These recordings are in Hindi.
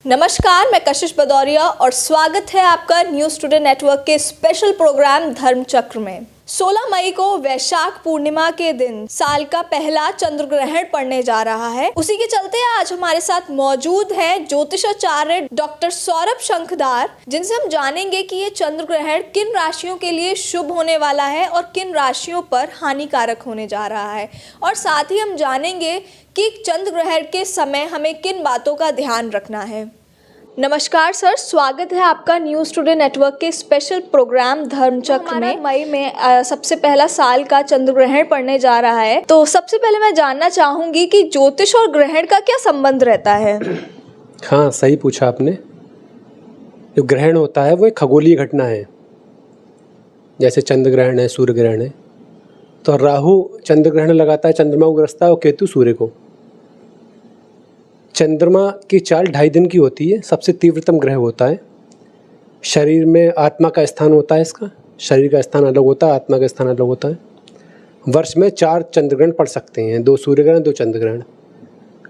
नमस्कार, मैं कशिश भदौरिया और स्वागत है आपका न्यूज़ टुडे नेटवर्क के स्पेशल प्रोग्राम धर्म चक्र में। 16 मई को वैशाख पूर्णिमा के दिन साल का पहला चंद्र ग्रहण पड़ने जा रहा है। उसी के चलते आज हमारे साथ मौजूद है ज्योतिषाचार्य डॉक्टर सौरभ शंखदार, जिनसे हम जानेंगे कि ये चंद्र ग्रहण किन राशियों के लिए शुभ होने वाला है और किन राशियों पर हानिकारक होने जा रहा है। और साथ ही हम जानेंगे कि चंद्र ग्रहण के समय हमें किन बातों का ध्यान रखना है। नमस्कार सर, स्वागत है आपका न्यूज़ टुडे नेटवर्क के स्पेशल प्रोग्राम धर्म चक्र में। मई में सबसे पहला साल का चंद्र ग्रहण पड़ने जा रहा है, तो सबसे पहले मैं जानना चाहूँगी कि ज्योतिष और ग्रहण का क्या संबंध रहता है। हाँ, सही पूछा आपने। जो ग्रहण होता है वो एक खगोलीय घटना है, जैसे चंद्र ग्रहण है, सूर्य ग्रहण है। तो राहु चंद्र ग्रहण लगाता है, चंद्रमा को ग्रसता है, और केतु सूर्य को। चंद्रमा की चाल 2.5 दिन की होती है, सबसे तीव्रतम ग्रह होता है। शरीर में आत्मा का स्थान होता है, इसका शरीर का स्थान अलग होता है, आत्मा का स्थान अलग होता है। वर्ष में 4 चंद्रग्रहण पड़ सकते हैं, 2 सूर्य ग्रहण, 2 चंद्र ग्रहण।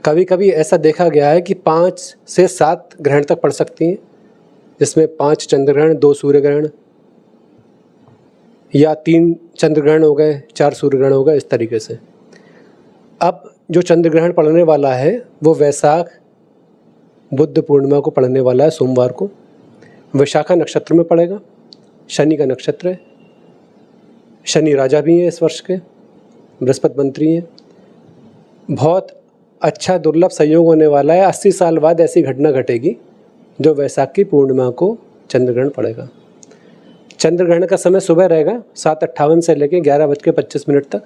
कभी कभी ऐसा देखा गया है कि 5 से 7 ग्रहण तक पड़ सकती हैं, जिसमें 5 चंद्र ग्रहण, 2 सूर्य ग्रहण, या 3 चंद्र ग्रहण हो गए, 4 सूर्य ग्रहण हो गए, इस तरीके से। अब जो चंद्र ग्रहण पड़ने वाला है वो वैशाख बुद्ध पूर्णिमा को पड़ने वाला है, सोमवार को। वैशाखा नक्षत्र में पड़ेगा, शनि का नक्षत्र है। शनि राजा भी हैं इस वर्ष के, बृहस्पति मंत्री हैं। बहुत अच्छा दुर्लभ संयोग होने वाला है। 80 साल बाद ऐसी घटना घटेगी जो वैशाख की पूर्णिमा को चंद्र ग्रहण पड़ेगा। चंद्र ग्रहण का समय सुबह रहेगा 7:58 से लेकर 11:25 तक,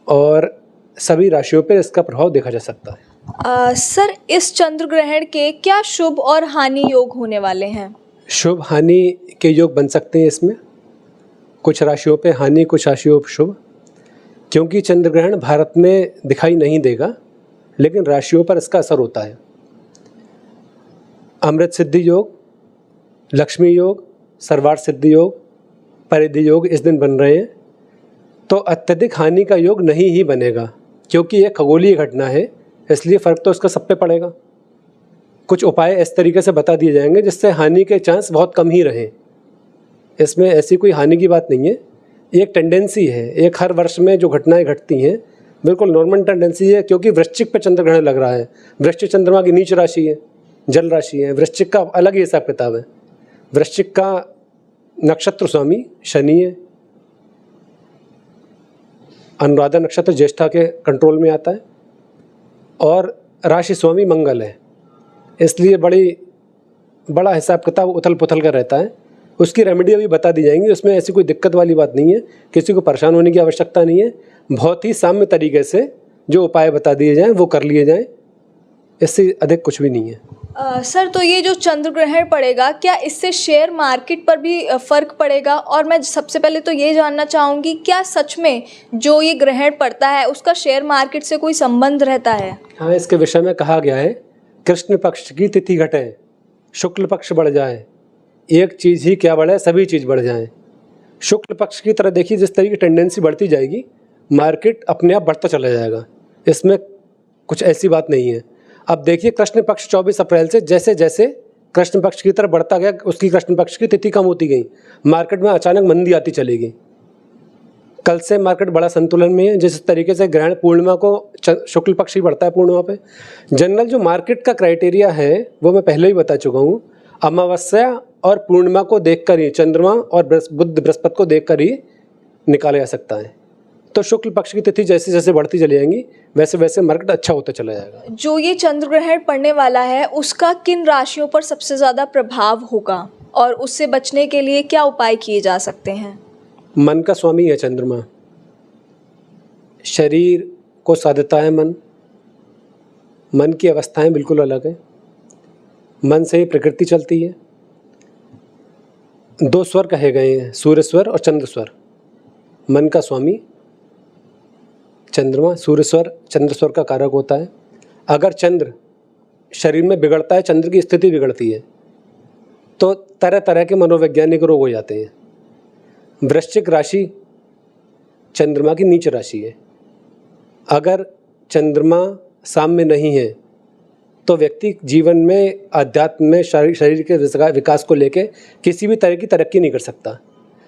और सभी राशियों पर इसका प्रभाव देखा जा सकता है। सर, इस चंद्र ग्रहण के क्या शुभ और हानि योग होने वाले हैं। शुभ हानि के योग बन सकते हैं इसमें। कुछ राशियों पे हानि, कुछ राशियों पे शुभ। क्योंकि चंद्र ग्रहण भारत में दिखाई नहीं देगा, लेकिन राशियों पर इसका असर होता है। अमृत सिद्धि योग, लक्ष्मी योग, सर्वार्थ सिद्धि योग, परिधि योग इस दिन बन रहे हैं। तो अत्यधिक हानि का योग नहीं ही बनेगा, क्योंकि यह खगोलीय घटना है, इसलिए फ़र्क तो इसका सब पे पड़ेगा। कुछ उपाय इस तरीके से बता दिए जाएंगे जिससे हानि के चांस बहुत कम ही रहें। इसमें ऐसी कोई हानि की बात नहीं है, एक टेंडेंसी है। एक हर वर्ष में जो घटनाएं घटती हैं बिल्कुल नॉर्मल टेंडेंसी है, क्योंकि वृश्चिक पे चंद्र ग्रहण लग रहा है। वृश्चिक चंद्रमा की नीच राशि है, जल राशि है। वृश्चिक का अलग ही हिसाब किताब है। वृश्चिक का नक्षत्र स्वामी शनि है। अनुराधा नक्षत्र ज्येष्ठा के कंट्रोल में आता है, और राशि स्वामी मंगल है। इसलिए बड़ा हिसाब किताब उथल पुथल का रहता है। उसकी रेमेडी अभी बता दी जाएंगी, उसमें ऐसी कोई दिक्कत वाली बात नहीं है, किसी को परेशान होने की आवश्यकता नहीं है। बहुत ही साम्य तरीके से जो उपाय बता दिए जाएं वो कर लिए जाएं, इससे अधिक कुछ भी नहीं है। सर, तो ये जो चंद्र ग्रहण पड़ेगा, क्या इससे शेयर मार्केट पर भी फर्क पड़ेगा। और मैं सबसे पहले तो ये जानना चाहूँगी, क्या सच में जो ये ग्रहण पड़ता है उसका शेयर मार्केट से कोई संबंध रहता है। हाँ, इसके विषय में कहा गया है, कृष्ण पक्ष की तिथि घटे, शुक्ल पक्ष बढ़ जाए। एक चीज़ ही क्या बढ़े, सभी चीज़ बढ़ जाए। शुक्ल पक्ष की तरह देखिए, जिस तरीके की टेंडेंसी बढ़ती जाएगी, मार्केट अपने आप बढ़ता चला जाएगा। इसमें कुछ ऐसी बात नहीं है। अब देखिए, कृष्ण पक्ष 24 अप्रैल से जैसे जैसे कृष्ण पक्ष की तरफ बढ़ता गया, उसकी कृष्ण पक्ष की तिथि कम होती गई, मार्केट में अचानक मंदी आती चलेगी। कल से मार्केट बड़ा संतुलन में है। जिस तरीके से ग्रहण पूर्णिमा को शुक्ल पक्ष ही बढ़ता है पूर्णिमा पे। जनरल जो मार्केट का क्राइटेरिया है वो मैं पहले ही बता चुका हूँ। अमावस्या और पूर्णिमा को देखकर ही, चंद्रमा और बुध बृहस्पति को देखकर ही निकाला जा सकता है। तो शुक्ल पक्ष की तिथि जैसे जैसे बढ़ती चली जाएंगी, वैसे वैसे मार्केट अच्छा होता चला जाएगा। जो ये चंद्र ग्रहण पड़ने वाला है उसका किन राशियों पर सबसे ज़्यादा प्रभाव होगा, और उससे बचने के लिए क्या उपाय किए जा सकते हैं। मन का स्वामी है चंद्रमा। शरीर को साधता है मन। मन की अवस्थाएं बिल्कुल अलग है। मन से ही प्रकृति चलती है। 2 स्वर कहे गए हैं, सूर्य स्वर और चंद्र स्वर। मन का स्वामी चंद्रमा, सूर्य स्वर चंद्र स्वर का कारक होता है। अगर चंद्र शरीर में बिगड़ता है, चंद्र की स्थिति बिगड़ती है, तो तरह तरह के मनोवैज्ञानिक रोग हो जाते हैं। वृश्चिक राशि चंद्रमा की नीच राशि है। अगर चंद्रमा साम्य नहीं है तो व्यक्ति जीवन में, अध्यात्म में, शरीर के विकास को लेके किसी भी तरह की तरक्की नहीं कर सकता।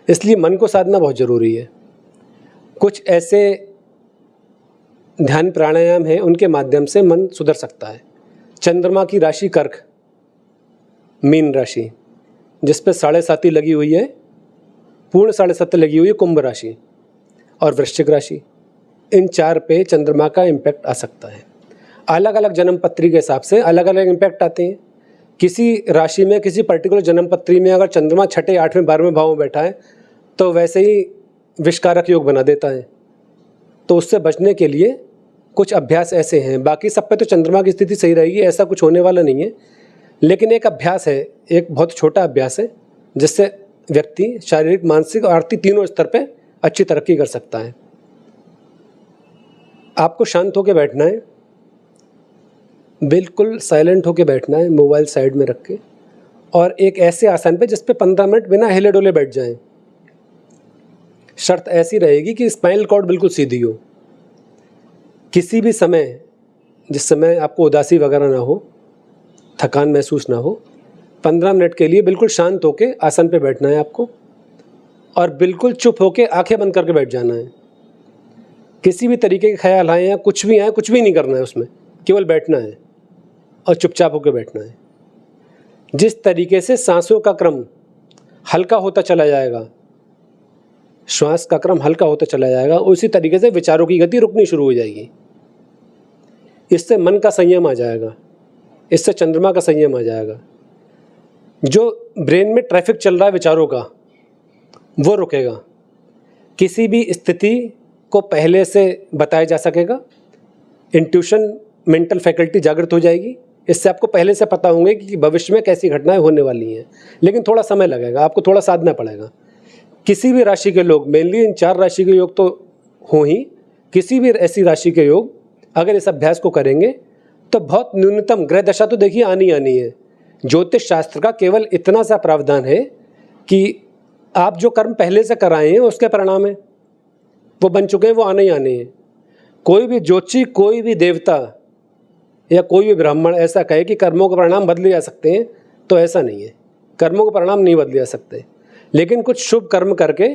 इसलिए मन को साधना बहुत ज़रूरी है। कुछ ऐसे ध्यान प्राणायाम हैं, उनके माध्यम से मन सुधर सकता है। चंद्रमा की राशि कर्क, मीन राशि, जिस पे 7.5 लगी हुई है, पूर्ण 7.5 लगी हुई है कुंभ राशि और वृश्चिक राशि, इन 4 पे चंद्रमा का इम्पैक्ट आ सकता है। अलग अलग जन्म पत्री के हिसाब से अलग अलग इम्पैक्ट आते हैं। किसी राशि में, किसी पर्टिकुलर जन्म पत्री में अगर चंद्रमा 6, 8वें, 12वें भाव में बैठा है तो वैसे ही विषकारक योग बना देता है। तो उससे बचने के लिए कुछ अभ्यास ऐसे हैं। बाकी सब पे तो चंद्रमा की स्थिति सही रहेगी, ऐसा कुछ होने वाला नहीं है। लेकिन एक अभ्यास है, एक बहुत छोटा अभ्यास है, जिससे व्यक्ति शारीरिक, मानसिक और आर्थिक तीनों स्तर पे अच्छी तरक्की कर सकता है। आपको शांत होकर बैठना है, बिल्कुल साइलेंट होकर बैठना है, मोबाइल साइड में रख के, और एक ऐसे आसन पे जिस पे 15 मिनट बिना हिले डोले बैठ जाएं। शर्त ऐसी रहेगी कि स्पाइनल कॉर्ड बिल्कुल सीधी हो। किसी भी समय, जिस समय आपको उदासी वगैरह ना हो, थकान महसूस ना हो, 15 मिनट के लिए बिल्कुल शांत होकर आसन पे बैठना है आपको, और बिल्कुल चुप होकर आंखें बंद करके बैठ जाना है। किसी भी तरीके के ख्याल आए या कुछ भी आए, कुछ भी नहीं करना है उसमें, केवल बैठना है और चुपचाप होकर बैठना है। जिस तरीके से सांसों का क्रम हल्का होता चला जाएगा, श्वास का क्रम हल्का होता चला जाएगा, उसी तरीके से विचारों की गति रुकनी शुरू हो जाएगी। इससे मन का संयम आ जाएगा, इससे चंद्रमा का संयम आ जाएगा। जो ब्रेन में ट्रैफिक चल रहा है विचारों का, वो रुकेगा। किसी भी स्थिति को पहले से बताया जा सकेगा। इंट्यूशन, मेंटल फैकल्टी जागृत हो जाएगी। इससे आपको पहले से पता होंगे कि भविष्य में कैसी घटनाएं होने वाली हैं। लेकिन थोड़ा समय लगेगा, आपको थोड़ा साधना पड़ेगा। किसी भी राशि के लोग, मेनली इन 4 राशि के योग तो हों ही, किसी भी ऐसी राशि के योग अगर इस अभ्यास को करेंगे तो बहुत न्यूनतम ग्रह दशा तो देखिए आनी है। ज्योतिष शास्त्र का केवल इतना सा प्रावधान है कि आप जो कर्म पहले से कराए हैं उसके परिणाम है, वो बन चुके हैं, वो आने हैं। कोई भी ज्योतिषी, कोई भी देवता या कोई भी ब्राह्मण ऐसा कहे कि कर्मों के परिणाम बदले जा सकते हैं, तो ऐसा नहीं है। कर्मों के परिणाम नहीं बदले जा सकते, लेकिन कुछ शुभ कर्म करके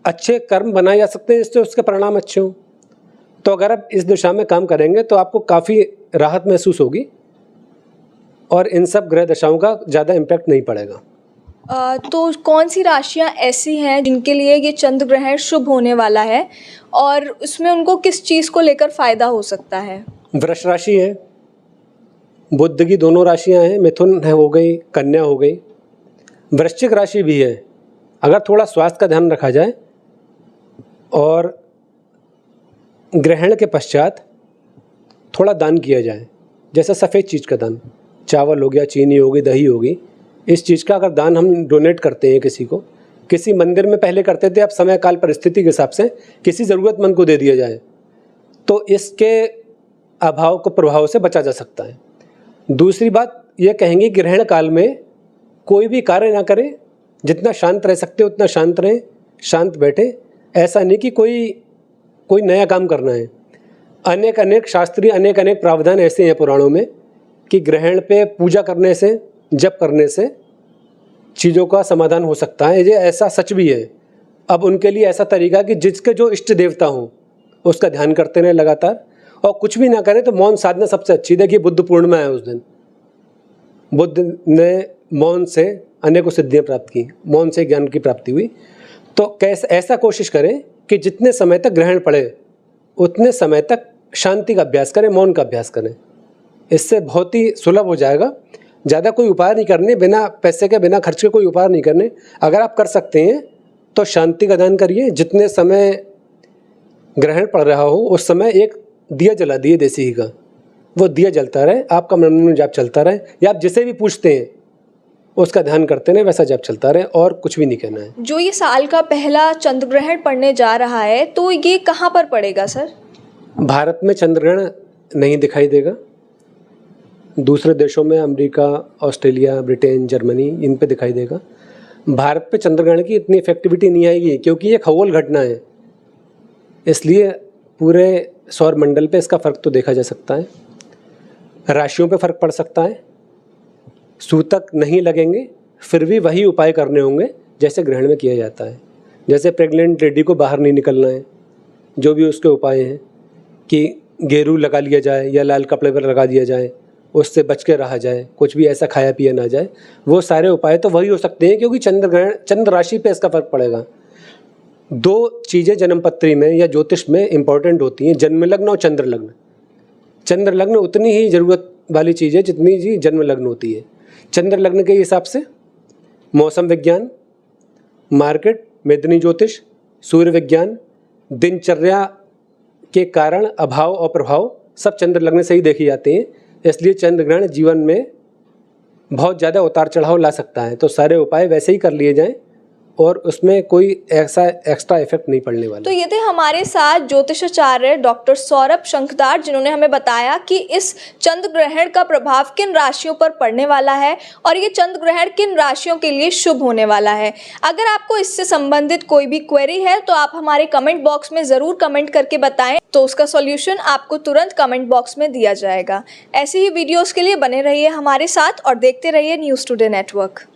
अच्छे कर्म बनाए जा सकते हैं, इससे उसके परिणाम अच्छे हों। तो अगर आप इस दिशा में काम करेंगे तो आपको काफ़ी राहत महसूस होगी और इन सब ग्रह दशाओं का ज़्यादा इम्पैक्ट नहीं पड़ेगा। तो कौन सी राशियां ऐसी हैं जिनके लिए ये चंद्र ग्रहण शुभ होने वाला है, और उसमें उनको किस चीज़ को लेकर फ़ायदा हो सकता है? वृष राशि है, बुध की दोनों राशियां हैं, मिथुन है हो गई, कन्या हो गई, वृश्चिक राशि भी है। अगर थोड़ा स्वास्थ्य का ध्यान रखा जाए और ग्रहण के पश्चात थोड़ा दान किया जाए, जैसे सफ़ेद चीज़ का दान, चावल हो गया, चीनी होगी, दही होगी, इस चीज़ का अगर दान हम डोनेट करते हैं किसी को, किसी मंदिर में पहले करते थे, अब समय काल परिस्थिति के हिसाब से किसी ज़रूरतमंद को दे दिया जाए, तो इसके अभाव को, प्रभाव से बचा जा सकता है। दूसरी बात ये कहेंगे, ग्रहण काल में कोई भी कार्य ना करें, जितना शांत रह सकते हो उतना शांत रहें, शांत बैठे। ऐसा नहीं कि कोई नया काम करना है। अनेक शास्त्रीय, अनेक प्रावधान ऐसे हैं पुराणों में कि ग्रहण पे पूजा करने से, जप करने से चीज़ों का समाधान हो सकता है। ये ऐसा सच भी है। अब उनके लिए ऐसा तरीका कि जिसके जो इष्ट देवता हों उसका ध्यान करते रहें लगातार, और कुछ भी ना करें तो मौन साधना सबसे अच्छी। देखिए बुद्ध पूर्णिमा है, उस दिन बुद्ध ने मौन से अनेकों सिद्धियाँ प्राप्त की, मौन से ज्ञान की प्राप्ति हुई। तो कैसे ऐसा कोशिश करें कि जितने समय तक ग्रहण पड़े उतने समय तक शांति का अभ्यास करें, मौन का अभ्यास करें। इससे बहुत ही सुलभ हो जाएगा। ज़्यादा कोई उपाय नहीं करने, बिना पैसे के, बिना खर्च के कोई उपाय नहीं करने। अगर आप कर सकते हैं तो शांति का दान करिए। जितने समय ग्रहण पड़ रहा हो उस समय एक दिया जला दिए देसी घी का, वो दिया जलता रहे, आपका मन जाप चलता रहे, या आप जिसे भी पूछते हैं उसका ध्यान करते रहे, वैसा जाप चलता रहे, और कुछ भी नहीं कहना है। जो ये साल का पहला चंद्र ग्रहण पड़ने जा रहा है, तो ये कहाँ पर पड़ेगा सर? भारत में चंद्र ग्रहण नहीं दिखाई देगा। दूसरे देशों में, अमेरिका, ऑस्ट्रेलिया, ब्रिटेन, जर्मनी, इन पे दिखाई देगा। भारत पे चंद्र ग्रहण की इतनी इफेक्टिविटी नहीं आएगी, क्योंकि ये खगोल घटना है, इसलिए पूरे सौर मंडल पे इसका फ़र्क तो देखा जा सकता है। राशियों पे फर्क पड़ सकता है, सूतक नहीं लगेंगे, फिर भी वही उपाय करने होंगे जैसे ग्रहण में किया जाता है। जैसे प्रेग्नेंट लेडी को बाहर नहीं निकलना है, जो भी उसके उपाय हैं कि गेरू लगा लिया जाए या लाल कपड़े पर लगा दिया जाए, उससे बच के रहा जाए, कुछ भी ऐसा खाया पिया ना जाए, वो सारे उपाय तो वही हो सकते हैं क्योंकि चंद्र ग्रहण, चंद्र राशि पे इसका फर्क पड़ेगा। दो चीज़ें जन्म पत्री में या ज्योतिष में इम्पॉर्टेंट होती हैं, जन्म लग्न और चंद्र लग्न। चंद्र लग्न उतनी ही ज़रूरत वाली चीज़ है जितनी जी जन्म लग्न होती है। चंद्र लग्न के हिसाब से मौसम विज्ञान, मार्केट, मेदिनी ज्योतिष, सूर्य विज्ञान, दिनचर्या के कारण अभाव और प्रभाव सब चंद्र लग्न से ही देखी जाते हैं। इसलिए चंद्र ग्रहण जीवन में बहुत ज़्यादा उतार चढ़ाव ला सकता है, तो सारे उपाय वैसे ही कर लिए जाएं और उसमें कोई ऐसा एक्स्ट्रा इफेक्ट नहीं पड़ने वाला। तो ये थे हमारे साथ ज्योतिषाचार्य डॉक्टर सौरभ शंखदार, जिन्होंने हमें बताया कि इस चंद्र ग्रहण का प्रभाव किन राशियों पर पड़ने वाला है और ये चंद्र ग्रहण किन राशियों के लिए शुभ होने वाला है। अगर आपको इससे संबंधित कोई भी क्वेरी है तो आप हमारे कमेंट बॉक्स में ज़रूर कमेंट करके बताएं, तो उसका सॉल्यूशन आपको तुरंत कमेंट बॉक्स में दिया जाएगा। ऐसी ही वीडियोज़ के लिए बने रहिए हमारे साथ और देखते रहिए न्यूज़ टुडे नेटवर्क।